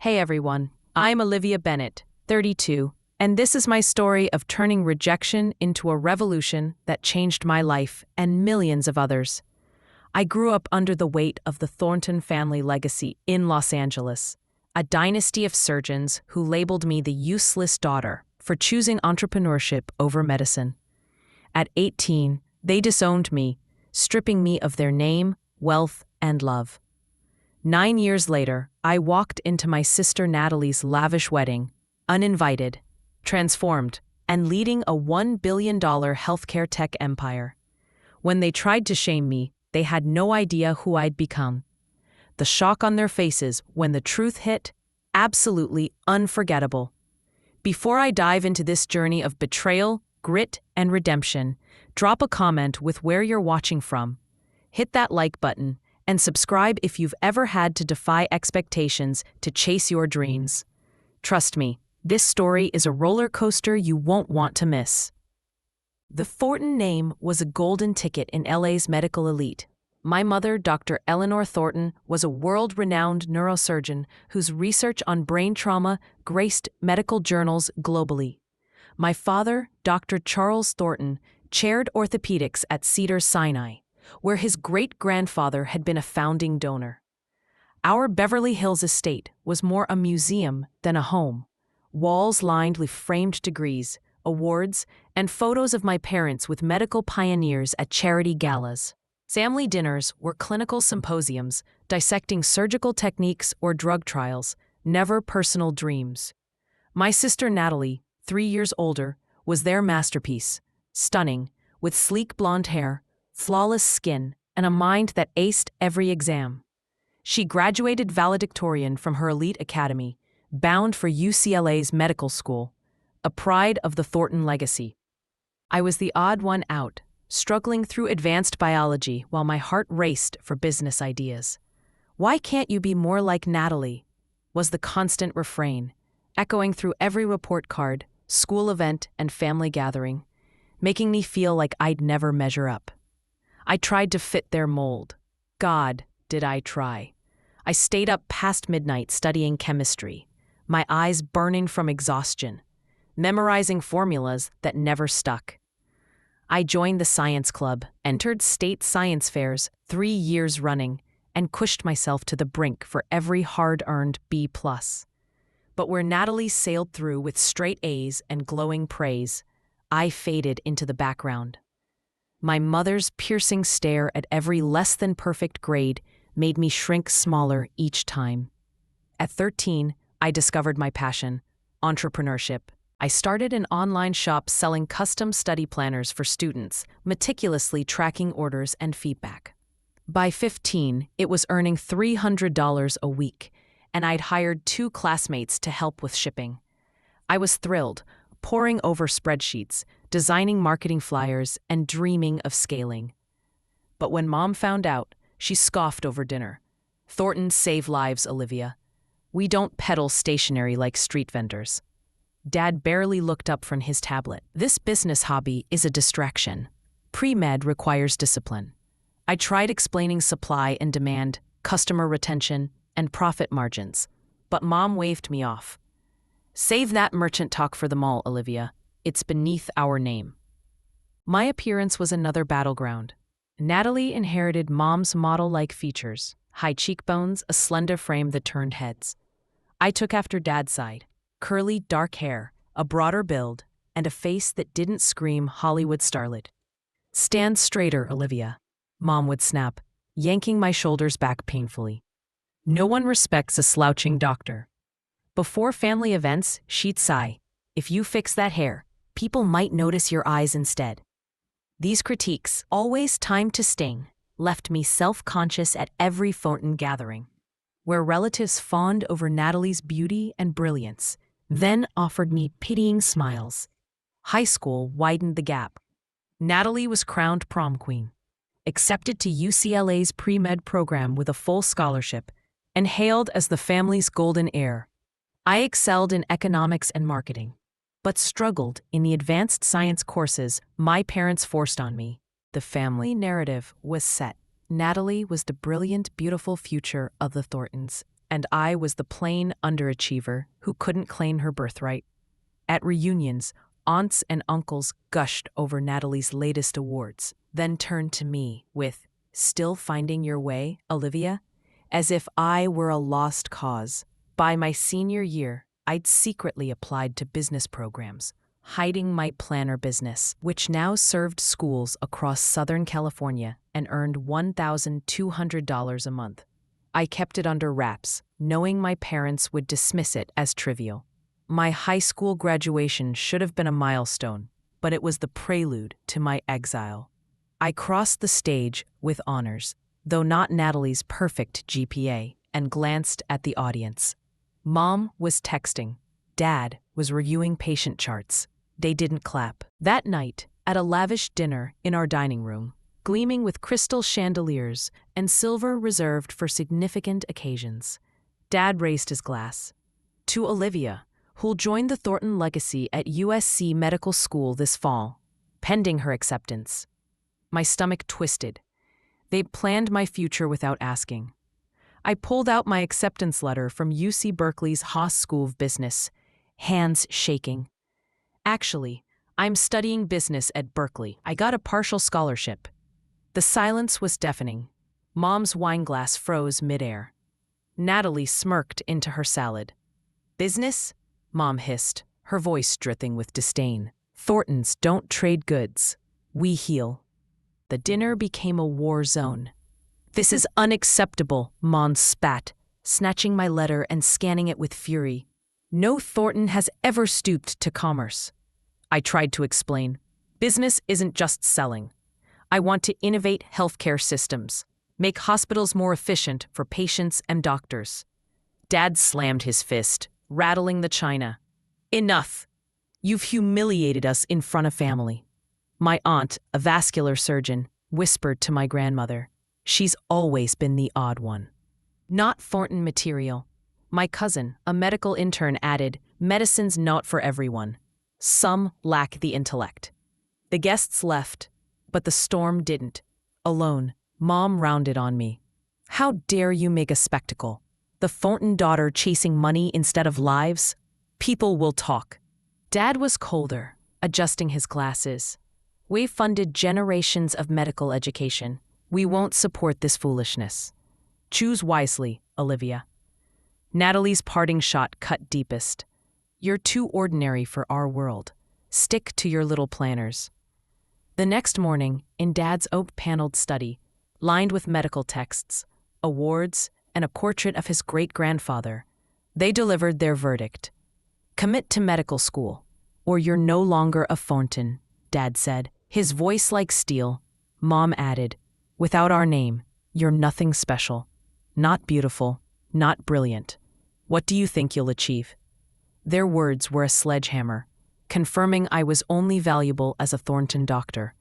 Hey everyone, I'm Olivia Bennett, 32, and this is my story of turning rejection into a revolution that changed my life and millions of others. I grew up under the weight of the Thornton family legacy in Los Angeles, a dynasty of surgeons who labeled me the useless daughter for choosing entrepreneurship over medicine. At 18, they disowned me, stripping me of their name, wealth, and love. 9 years later, I walked into my sister Natalie's lavish wedding, uninvited, transformed, and leading a $1 billion healthcare tech empire. When they tried to shame me, they had no idea who I'd become. The shock on their faces when the truth hit, absolutely unforgettable. Before I dive into this journey of betrayal, grit, and redemption, drop a comment with where you're watching from. Hit that like button, and subscribe if you've ever had to defy expectations to chase your dreams. Trust me, this story is a roller coaster you won't want to miss. The Thornton name was a golden ticket in LA's medical elite. My mother, Dr. Eleanor Thornton, was a world-renowned neurosurgeon whose research on brain trauma graced medical journals globally. My father, Dr. Charles Thornton, chaired orthopedics at Cedars-Sinai, where his great-grandfather had been a founding donor. Our Beverly Hills estate was more a museum than a home, walls lined with framed degrees, awards, and photos of my parents with medical pioneers at charity galas. Family dinners were clinical symposiums dissecting surgical techniques or drug trials, never personal dreams. My sister Natalie, 3 years older, was their masterpiece, stunning, with sleek blonde hair, flawless skin, and a mind that aced every exam. She graduated valedictorian from her elite academy, bound for UCLA's medical school, a pride of the Thornton legacy. I was the odd one out, struggling through advanced biology while my heart raced for business ideas. "Why can't you be more like Natalie?" was the constant refrain, echoing through every report card, school event, and family gathering, making me feel like I'd never measure up. I tried to fit their mold. God, did I try. I stayed up past midnight studying chemistry, my eyes burning from exhaustion, memorizing formulas that never stuck. I joined the science club, entered state science fairs 3 years running, and pushed myself to the brink for every hard-earned B+. But where Natalie sailed through with straight A's and glowing praise, I faded into the background. My mother's piercing stare at every less-than-perfect grade made me shrink smaller each time. At 13, I discovered my passion, entrepreneurship. I started an online shop selling custom study planners for students, meticulously tracking orders and feedback. By 15, it was earning $300 a week, and I'd hired 2 classmates to help with shipping. I was thrilled, poring over spreadsheets, designing marketing flyers, and dreaming of scaling. But when Mom found out, she scoffed over dinner. "Thorntons save lives, Olivia. We don't peddle stationery like street vendors." Dad barely looked up from his tablet. "This business hobby is a distraction. Pre-med requires discipline." I tried explaining supply and demand, customer retention, and profit margins, but Mom waved me off. "Save that merchant talk for the mall, Olivia. It's beneath our name." My appearance was another battleground. Natalie inherited Mom's model-like features, high cheekbones, a slender frame that turned heads. I took after Dad's side, curly, dark hair, a broader build, and a face that didn't scream Hollywood starlet. "Stand straighter, Olivia," Mom would snap, yanking my shoulders back painfully. "No one respects a slouching doctor." Before family events, she'd sigh, "If you fix that hair, people might notice your eyes instead." These critiques, always timed to sting, left me self-conscious at every Thornton gathering, where relatives fawned over Natalie's beauty and brilliance, then offered me pitying smiles. High school widened the gap. Natalie was crowned prom queen, accepted to UCLA's pre-med program with a full scholarship, and hailed as the family's golden heir. I excelled in economics and marketing, but struggled in the advanced science courses my parents forced on me. The family narrative was set. Natalie was the brilliant, beautiful future of the Thorntons, and I was the plain underachiever who couldn't claim her birthright. At reunions, aunts and uncles gushed over Natalie's latest awards, then turned to me with, "Still finding your way, Olivia?" As if I were a lost cause. By my senior year, I'd secretly applied to business programs, hiding my planner business, which now served schools across Southern California and earned $1,200 a month. I kept it under wraps, knowing my parents would dismiss it as trivial. My high school graduation should have been a milestone, but it was the prelude to my exile. I crossed the stage with honors, though not Natalie's perfect GPA, and glanced at the audience. Mom was texting. Dad was reviewing patient charts. They didn't clap. That night, at a lavish dinner in our dining room, gleaming with crystal chandeliers and silver reserved for significant occasions, Dad raised his glass. To Olivia, who'll join the Thornton legacy at USC Medical School this fall, pending her acceptance. My stomach twisted. They'd planned my future without asking. I pulled out my acceptance letter from UC Berkeley's Haas School of Business, hands shaking. Actually, I'm studying business at Berkeley. I got a partial scholarship. The silence was deafening. Mom's wineglass froze midair. Natalie smirked into her salad. "Business?" Mom hissed, her voice dripping with disdain. "Thorntons don't trade goods. We heal." The dinner became a war zone. "This is unacceptable," Mom spat, snatching my letter and scanning it with fury. "No Thornton has ever stooped to commerce." I tried to explain. "Business isn't just selling. I want to innovate healthcare systems, make hospitals more efficient for patients and doctors." Dad slammed his fist, rattling the china. "Enough! You've humiliated us in front of family." My aunt, a vascular surgeon, whispered to my grandmother, "She's always been the odd one." "Not Thornton material." My cousin, a medical intern, added, "Medicine's not for everyone. Some lack the intellect." The guests left, but the storm didn't. Alone, Mom rounded on me. "How dare you make a spectacle? The Thornton daughter chasing money instead of lives? People will talk." Dad was colder, adjusting his glasses. "We've funded generations of medical education. We won't support this foolishness. Choose wisely, Olivia." Natalie's parting shot cut deepest. "You're too ordinary for our world. Stick to your little planners." The next morning, in Dad's oak-paneled study, lined with medical texts, awards, and a portrait of his great-grandfather, they delivered their verdict. "Commit to medical school, or you're no longer a Thornton," Dad said, his voice like steel. Mom added, "Without our name, you're nothing special. Not beautiful, not brilliant. What do you think you'll achieve?" Their words were a sledgehammer, confirming I was only valuable as a Thornton doctor.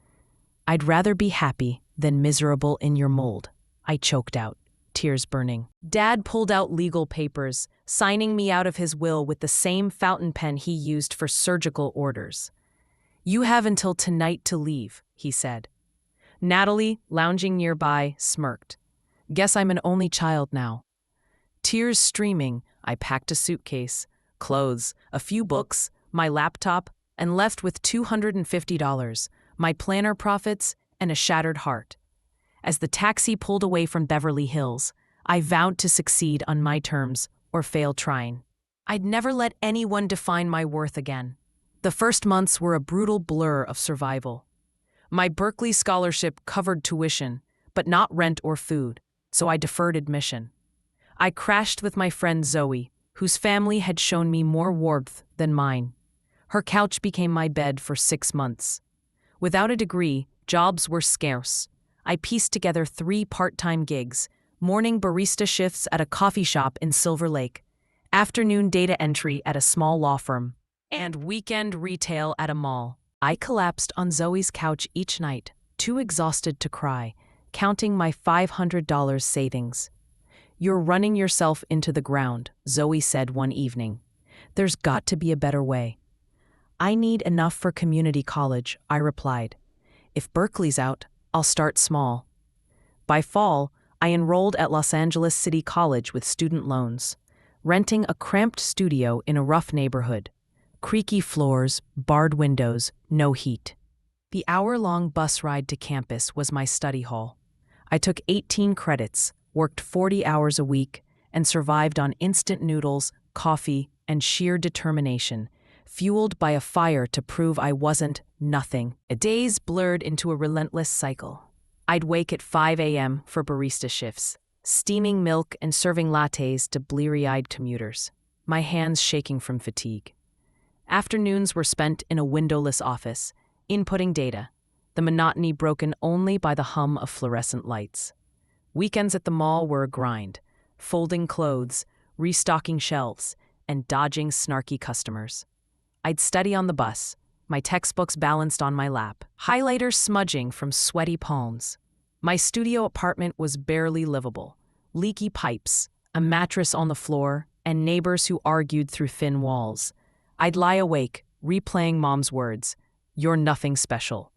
"I'd rather be happy than miserable in your mold," I choked out, tears burning. Dad pulled out legal papers, signing me out of his will with the same fountain pen he used for surgical orders. "You have until tonight to leave," he said. Natalie, lounging nearby, smirked. "Guess I'm an only child now." Tears streaming, I packed a suitcase, clothes, a few books, my laptop, and left with $250, my planner profits, and a shattered heart. As the taxi pulled away from Beverly Hills, I vowed to succeed on my terms or fail trying. I'd never let anyone define my worth again. The first months were a brutal blur of survival. My Berkeley scholarship covered tuition, but not rent or food, so I deferred admission. I crashed with my friend Zoe, whose family had shown me more warmth than mine. Her couch became my bed for 6 months. Without a degree, jobs were scarce. I pieced together 3 part-time gigs, morning barista shifts at a coffee shop in Silver Lake, afternoon data entry at a small law firm, and weekend retail at a mall. I collapsed on Zoe's couch each night, too exhausted to cry, counting my $500 savings. "You're running yourself into the ground," Zoe said one evening. "There's got to be a better way." "I need enough for community college," I replied. "If Berkeley's out, I'll start small." By fall, I enrolled at Los Angeles City College with student loans, renting a cramped studio in a rough neighborhood. Creaky floors, barred windows, no heat. The hour-long bus ride to campus was my study hall. I took 18 credits, worked 40 hours a week, and survived on instant noodles, coffee, and sheer determination, fueled by a fire to prove I wasn't nothing. Days blurred into a relentless cycle. I'd wake at 5 a.m. for barista shifts, steaming milk and serving lattes to bleary-eyed commuters, my hands shaking from fatigue. Afternoons were spent in a windowless office, inputting data, the monotony broken only by the hum of fluorescent lights. Weekends at the mall were a grind, folding clothes, restocking shelves, and dodging snarky customers. I'd study on the bus, my textbooks balanced on my lap, highlighters smudging from sweaty palms. My studio apartment was barely livable. Leaky pipes, a mattress on the floor, and neighbors who argued through thin walls. I'd lie awake, replaying Mom's words, "You're nothing special."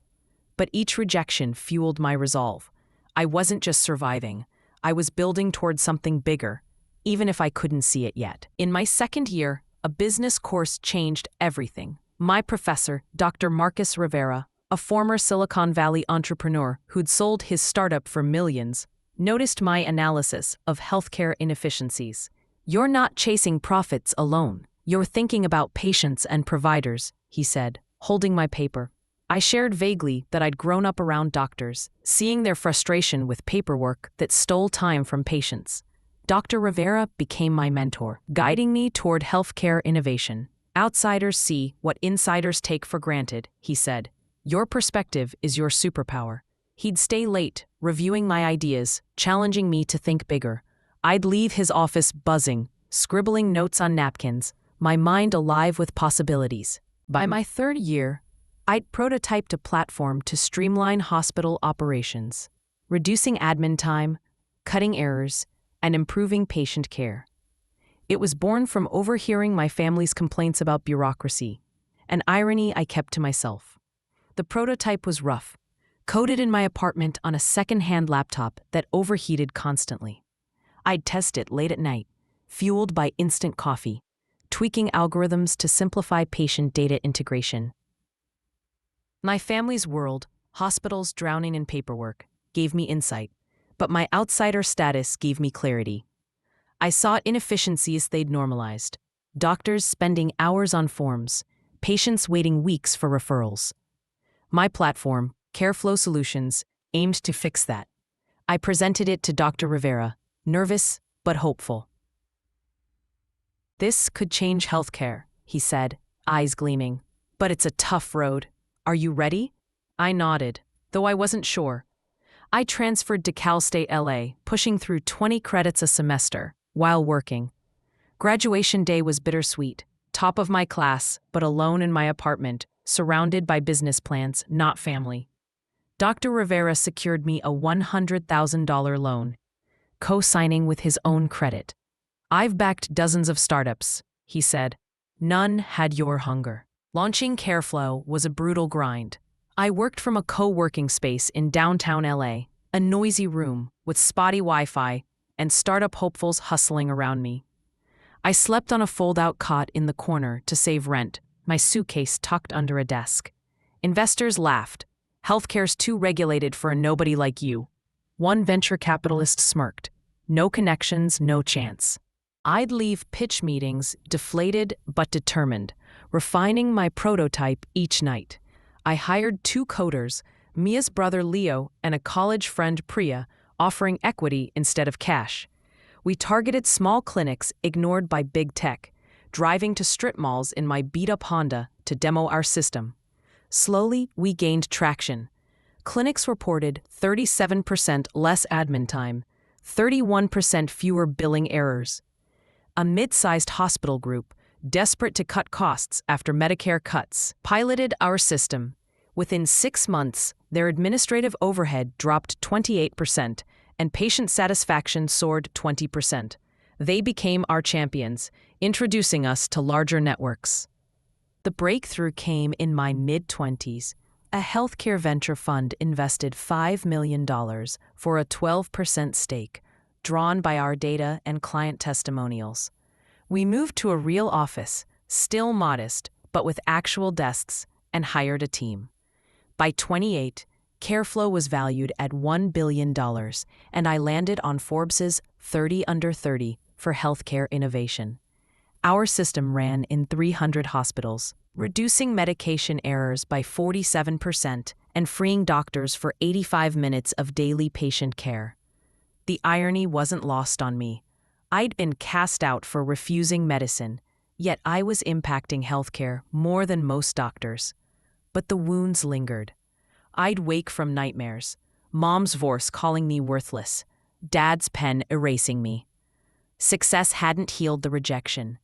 But each rejection fueled my resolve. I wasn't just surviving. I was building towards something bigger, even if I couldn't see it yet. In my second year, a business course changed everything. My professor, Dr. Marcus Rivera, a former Silicon Valley entrepreneur who'd sold his startup for millions, noticed my analysis of healthcare inefficiencies. "You're not chasing profits alone. You're thinking about patients and providers," he said, holding my paper. I shared vaguely that I'd grown up around doctors, seeing their frustration with paperwork that stole time from patients. Dr. Rivera became my mentor, guiding me toward healthcare innovation. "Outsiders see what insiders take for granted," he said. "Your perspective is your superpower." He'd stay late, reviewing my ideas, challenging me to think bigger. I'd leave his office buzzing, scribbling notes on napkins, my mind alive with possibilities. By my third year, I'd prototyped a platform to streamline hospital operations, reducing admin time, cutting errors, and improving patient care. It was born from overhearing my family's complaints about bureaucracy, an irony I kept to myself. The prototype was rough, coded in my apartment on a second-hand laptop that overheated constantly. I'd test it late at night, fueled by instant coffee, tweaking algorithms to simplify patient data integration. My family's world, hospitals drowning in paperwork, gave me insight, but my outsider status gave me clarity. I saw inefficiencies they'd normalized, doctors spending hours on forms, patients waiting weeks for referrals. My platform, CareFlow Solutions, aimed to fix that. I presented it to Dr. Rivera, nervous but hopeful. "This could change healthcare," he said, eyes gleaming. "But it's a tough road. Are you ready?" I nodded, though I wasn't sure. I transferred to Cal State LA, pushing through 20 credits a semester, while working. Graduation day was bittersweet, top of my class, but alone in my apartment, surrounded by business plans, not family. Dr. Rivera secured me a $100,000 loan, co-signing with his own credit. "I've backed dozens of startups," he said. "None had your hunger." Launching CareFlow was a brutal grind. I worked from a co-working space in downtown LA, a noisy room with spotty Wi-Fi and startup hopefuls hustling around me. I slept on a fold-out cot in the corner to save rent, my suitcase tucked under a desk. Investors laughed. "Healthcare's too regulated for a nobody like you." One venture capitalist smirked. "No connections, no chance." I'd leave pitch meetings deflated but determined, refining my prototype each night. I hired 2 coders, Mia's brother Leo and a college friend Priya, offering equity instead of cash. We targeted small clinics ignored by big tech, driving to strip malls in my beat-up Honda to demo our system. Slowly, we gained traction. Clinics reported 37% less admin time, 31% fewer billing errors. A mid-sized hospital group, desperate to cut costs after Medicare cuts, piloted our system. Within 6 months, their administrative overhead dropped 28%, and patient satisfaction soared 20%. They became our champions, introducing us to larger networks. The breakthrough came in my mid-20s. A healthcare venture fund invested $5 million for a 12% stake, drawn by our data and client testimonials. We moved to a real office, still modest, but with actual desks, and hired a team. By 28, Careflow was valued at $1 billion, and I landed on Forbes's 30 Under 30 for healthcare innovation. Our system ran in 300 hospitals, reducing medication errors by 47% and freeing doctors for 85 minutes of daily patient care. The irony wasn't lost on me. I'd been cast out for refusing medicine, yet I was impacting healthcare more than most doctors. But the wounds lingered. I'd wake from nightmares, Mom's voice calling me worthless, Dad's pen erasing me. Success hadn't healed the rejection.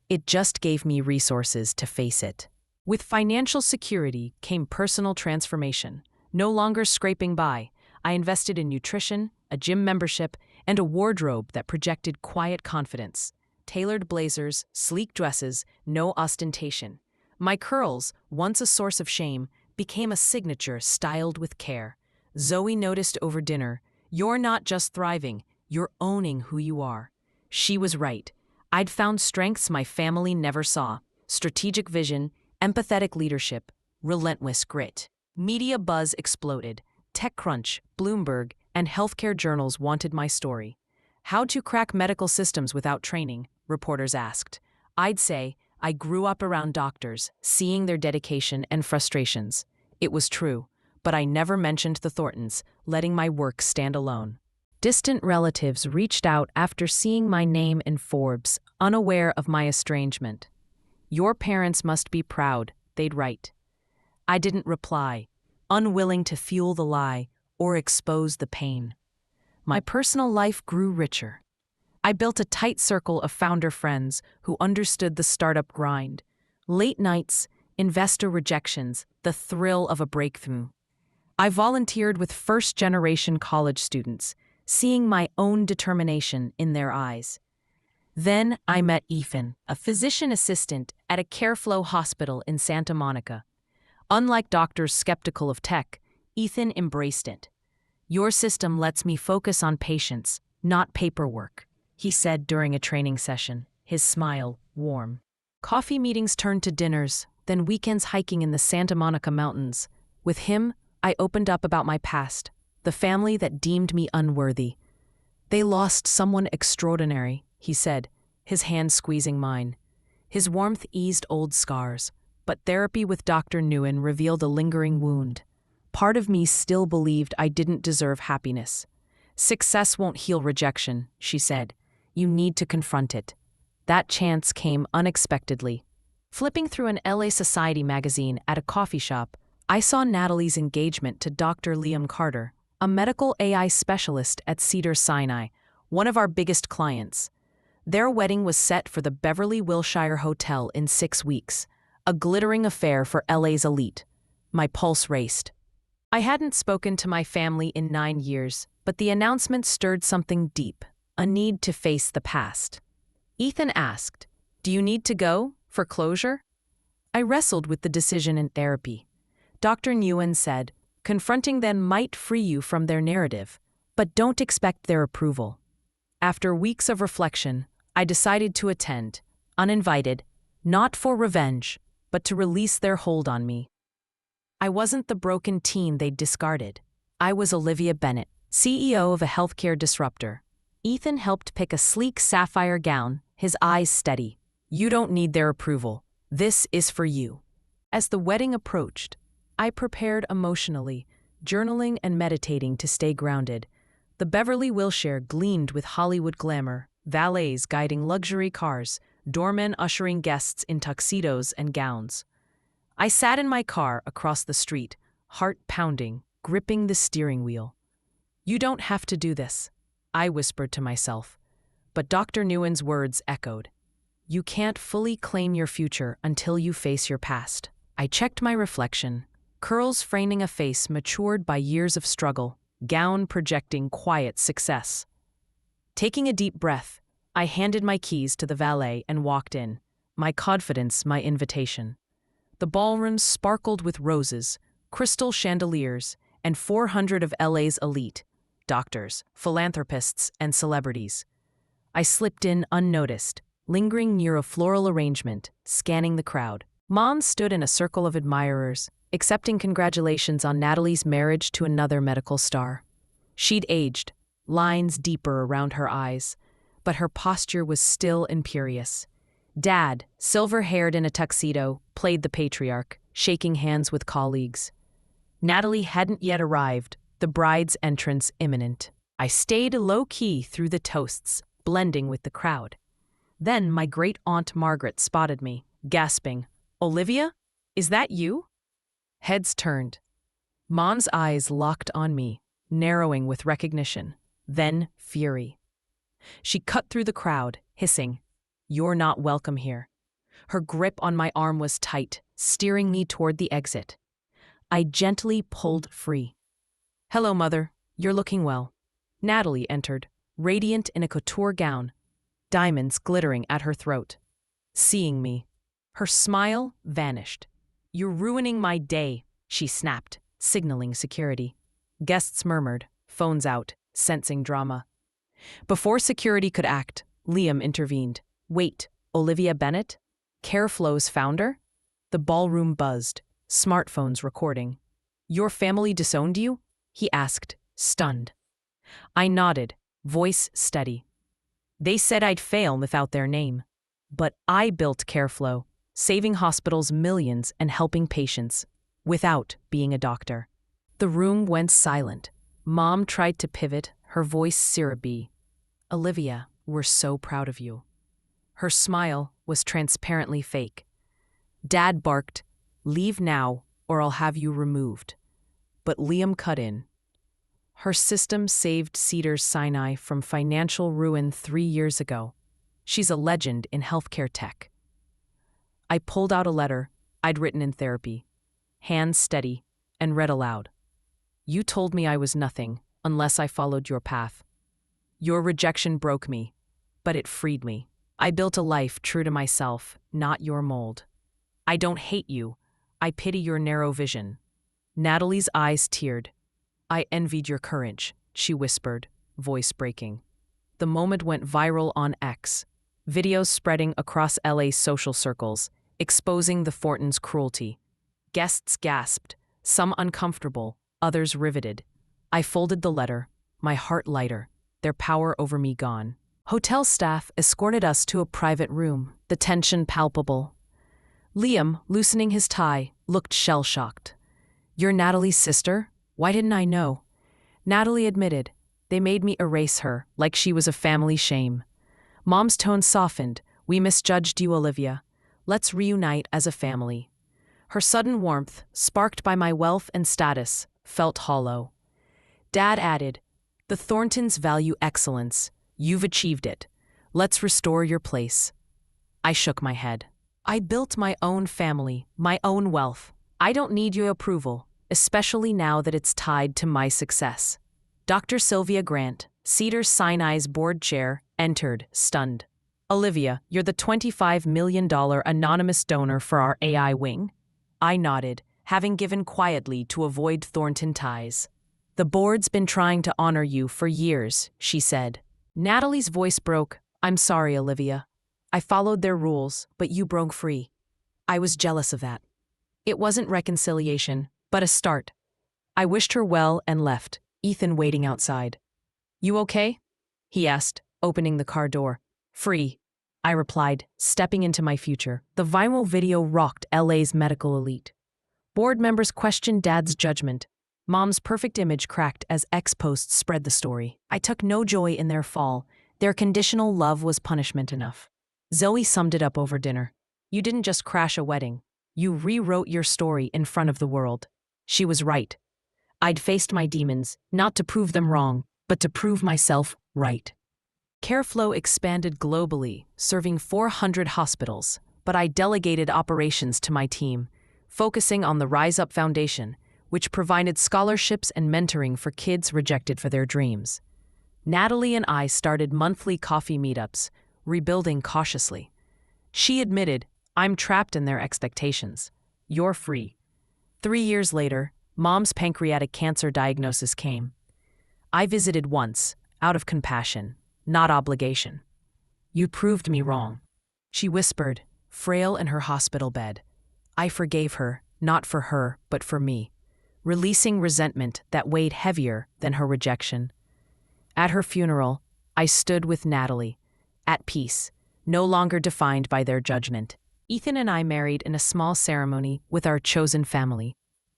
It just gave me resources to face it. With financial security came personal transformation. No longer scraping by, I invested in nutrition, a gym membership, and a wardrobe that projected quiet confidence. Tailored blazers, sleek dresses, no ostentation. My curls, once a source of shame, became a signature styled with care. Zoe noticed over dinner, "You're not just thriving, you're owning who you are." She was right. I'd found strengths my family never saw: strategic vision, empathetic leadership, relentless grit. Media buzz exploded. TechCrunch, Bloomberg, and healthcare journals wanted my story. How to crack medical systems without training, reporters asked. I'd say, I grew up around doctors, seeing their dedication and frustrations. It was true, but I never mentioned the Thorntons, letting my work stand alone. Distant relatives reached out after seeing my name in Forbes, unaware of my estrangement. "Your parents must be proud," they'd write. I didn't reply, unwilling to fuel the lie or expose the pain. My personal life grew richer. I built a tight circle of founder friends who understood the startup grind. Late nights, investor rejections, the thrill of a breakthrough. I volunteered with first-generation college students, seeing my own determination in their eyes. Then I met Ethan, a physician assistant at a Careflow hospital in Santa Monica. Unlike doctors skeptical of tech, Ethan embraced it. "Your system lets me focus on patients, not paperwork," he said during a training session, his smile warm. Coffee meetings turned to dinners, then weekends hiking in the Santa Monica mountains. With him, I opened up about my past, the family that deemed me unworthy. "They lost someone extraordinary," he said, his hand squeezing mine. His warmth eased old scars, but therapy with Dr. Nguyen revealed a lingering wound. Part of me still believed I didn't deserve happiness. "Success won't heal rejection," she said. "You need to confront it." That chance came unexpectedly. Flipping through an LA Society magazine at a coffee shop, I saw Natalie's engagement to Dr. Liam Carter, a medical AI specialist at Cedars-Sinai, one of our biggest clients. Their wedding was set for the Beverly Wilshire Hotel in 6 weeks, a glittering affair for LA's elite. My pulse raced. I hadn't spoken to my family in 9 years, but the announcement stirred something deep, a need to face the past. Ethan asked, "Do you need to go for closure?" I wrestled with the decision in therapy. Dr. Nguyen said, "Confronting them might free you from their narrative, but don't expect their approval." After weeks of reflection, I decided to attend, uninvited, not for revenge, but to release their hold on me. I wasn't the broken teen they'd discarded. I was Olivia Bennett, CEO of a healthcare disruptor. Ethan helped pick a sleek sapphire gown, his eyes steady. "You don't need their approval. This is for you." As the wedding approached, I prepared emotionally, journaling and meditating to stay grounded. The Beverly Wilshire gleamed with Hollywood glamour, valets guiding luxury cars, doormen ushering guests in tuxedos and gowns. I sat in my car across the street, heart pounding, gripping the steering wheel. "You don't have to do this," I whispered to myself. But Dr. Nguyen's words echoed. "You can't fully claim your future until you face your past." I checked my reflection, curls framing a face matured by years of struggle, gown projecting quiet success. Taking a deep breath, I handed my keys to the valet and walked in, my confidence my invitation. The ballroom sparkled with roses, crystal chandeliers, and 400 of LA's elite doctors, philanthropists, and celebrities. I slipped in unnoticed, lingering near a floral arrangement, scanning the crowd. Mom stood in a circle of admirers, accepting congratulations on Natalie's marriage to another medical star. She'd aged, lines deeper around her eyes, but her posture was still imperious. Dad, silver-haired in a tuxedo, played the patriarch, shaking hands with colleagues. Natalie hadn't yet arrived, the bride's entrance imminent. I stayed low-key through the toasts, blending with the crowd. Then my great-aunt Margaret spotted me, gasping, "Olivia? Is that you?" Heads turned. Mom's eyes locked on me, narrowing with recognition, then fury. She cut through the crowd, hissing, "You're not welcome here." Her grip on my arm was tight, steering me toward the exit. I gently pulled free. "Hello, Mother. You're looking well." Natalie entered, radiant in a couture gown, diamonds glittering at her throat. Seeing me, her smile vanished. "You're ruining my day," she snapped, signaling security. Guests murmured, phones out, sensing drama. Before security could act, Liam intervened. "Wait, Olivia Bennett? Careflow's founder?" The ballroom buzzed, smartphones recording. "Your family disowned you?" he asked, stunned. I nodded, voice steady. "They said I'd fail without their name. But I built Careflow, saving hospitals millions and helping patients, without being a doctor." The room went silent. Mom tried to pivot, her voice syrupy. "Olivia, we're so proud of you." Her smile was transparently fake. Dad barked, "Leave now, or I'll have you removed." But Liam cut in. "Her system saved Cedars-Sinai from financial ruin 3 years ago. She's a legend in healthcare tech." I pulled out a letter I'd written in therapy, hands steady, and read aloud. "You told me I was nothing unless I followed your path. Your rejection broke me, but it freed me. I built a life true to myself, not your mold. I don't hate you. I pity your narrow vision." Natalie's eyes teared. "I envied your courage," she whispered, voice breaking. The moment went viral on X, videos spreading across LA's social circles, exposing the Thorntons' cruelty. Guests gasped, some uncomfortable, others riveted. I folded the letter, my heart lighter, their power over me gone. Hotel staff escorted us to a private room, the tension palpable. Liam, loosening his tie, looked shell-shocked. "You're Natalie's sister? Why didn't I know?" Natalie admitted, "They made me erase her, like she was a family shame." Mom's tone softened. "We misjudged you, Olivia. Let's reunite as a family." Her sudden warmth, sparked by my wealth and status, felt hollow. Dad added, "The Thorntons value excellence. You've achieved it. Let's restore your place." I shook my head. "I built my own family, my own wealth. I don't need your approval, especially now that it's tied to my success." Dr. Sylvia Grant, Cedars-Sinai's board chair, entered, stunned. "Olivia, you're the $25 million anonymous donor for our AI wing?" I nodded, having given quietly to avoid Thornton ties. "The board's been trying to honor you for years," she said. Natalie's voice broke. "I'm sorry, Olivia. I followed their rules, but you broke free. I was jealous of that." It wasn't reconciliation, but a start. I wished her well and left, Ethan waiting outside. "You okay?" he asked, opening the car door. "Free," I replied, stepping into my future. The viral video rocked LA's medical elite. Board members questioned Dad's judgment. Mom's perfect image cracked as X posts spread the story. I took no joy in their fall. Their conditional love was punishment enough. Zoe summed it up over dinner. "You didn't just crash a wedding. You rewrote your story in front of the world." She was right. I'd faced my demons, not to prove them wrong, but to prove myself right. Careflow expanded globally, serving 400 hospitals, but I delegated operations to my team, focusing on the Rise Up Foundation, which provided scholarships and mentoring for kids rejected for their dreams. Natalie and I started monthly coffee meetups, rebuilding cautiously. She admitted, "I'm trapped in their expectations. You're free." 3 years later, Mom's pancreatic cancer diagnosis came. I visited once, out of compassion, not obligation. You proved me wrong, she whispered, frail in her hospital bed. I forgave her, not for her, but for me, releasing resentment that weighed heavier than her rejection. At her funeral, I stood with Natalie, at peace, no longer defined by their judgment. Ethan and I married in a small ceremony with our chosen family.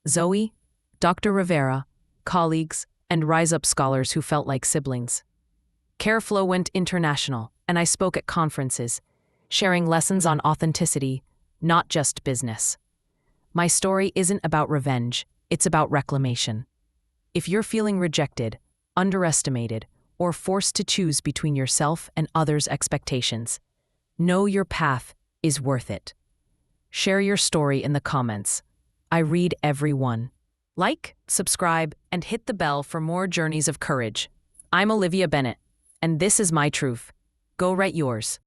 Zoe, Dr. Rivera, colleagues, and Rise Up scholars who felt like siblings. Careflow went international, and I spoke at conferences, sharing lessons on authenticity, not just business. My story isn't about revenge, it's about reclamation. If you're feeling rejected, underestimated, or forced to choose between yourself and others' expectations, know your path is worth it. Share your story in the comments. I read every one. Like, subscribe, and hit the bell for more journeys of courage. I'm Olivia Bennett, and this is my truth. Go write yours.